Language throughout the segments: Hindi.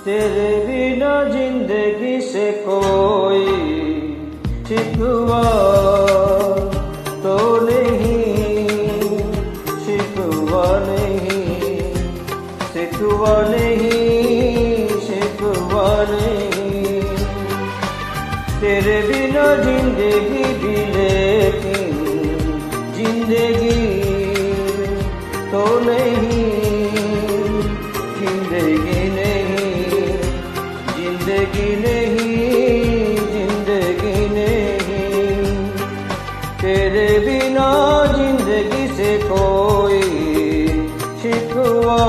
तेरे बिना जिंदगी से कोई शिकवा तो नहीं, शिकवा नहीं, शिकवा नहीं, शिकवा नहीं। तेरे बिना जिंदगी भी लेकिन जिंदगी तो नहीं, जिंदगी नहीं, जिंदगी नहीं, जिंदगी नहीं। तेरे बिना जिंदगी से कोई शिकवा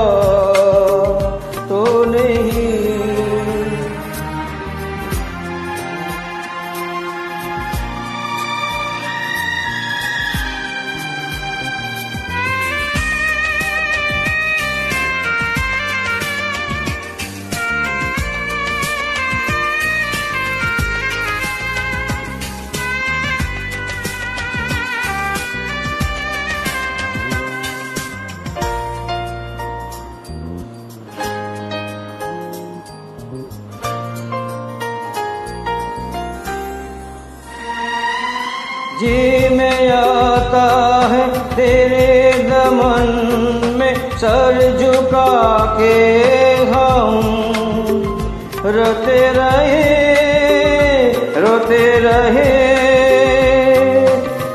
तो नहीं। जी में आता है तेरे दमन में सर झुका के हम रोते रहे, रोते रहे।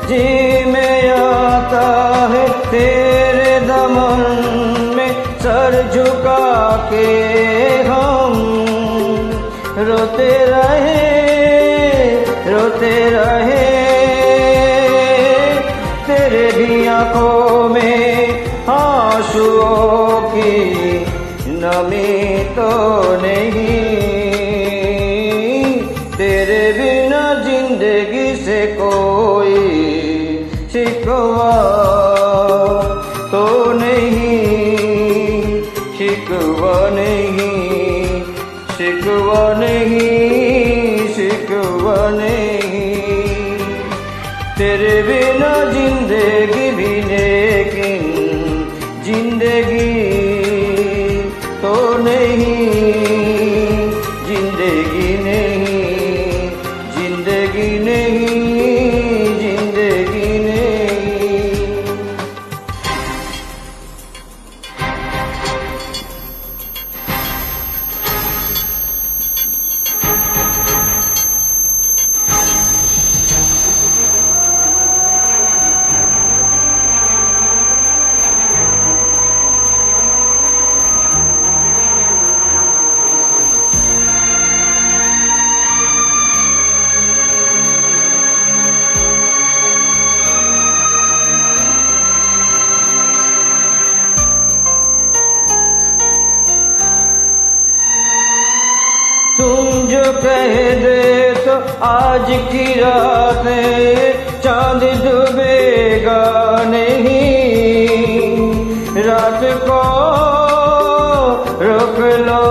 जी में आता है तेरे दमन में सर झुका के हम रोते रहे, रोते रहे। तेरे भी आँखों में आंसुओं की नमी तो नहीं, तेरे बिना जिंदगी से कोई शिकवा तो नहीं, शिकवा नहीं, शिकवा नहीं, शिकवा नहीं। तेरे बिना जिंदगी भी लेकिन जिंदगी तो नहीं, जिंदगी नहीं, जिंदगी नहीं, जिंदगी नहीं। तुम जो कह दे तो आज की रात चांद डूबेगा नहीं, रात को रोक लो।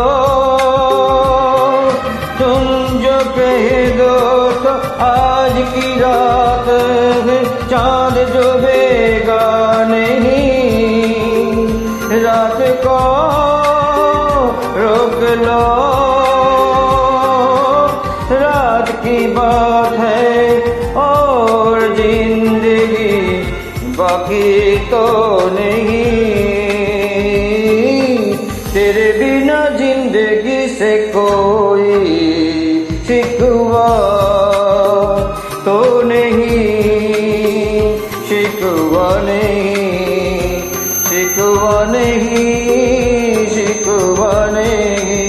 तुम जो कह दो तो आज की रात चांद डूबेगा नहीं, रात को रोक लो। रात की बात है और जिंदगी बाकी तो नहीं, तेरे बिना जिंदगी से कोई शिकवा तो नहीं, शिकवा नहीं, शिकवा नहीं, शिकवा नहीं।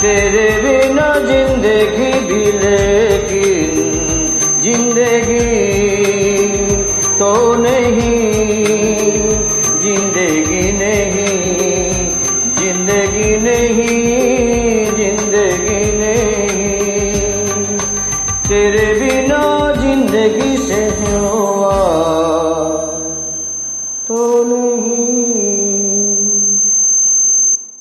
तेरे बिना जिंदगी भी लेकिन जिंदगी तो नहीं, जिंदगी नहीं, जिंदगी नहीं, जिंदगी नहीं। तेरे बिना जिंदगी से हो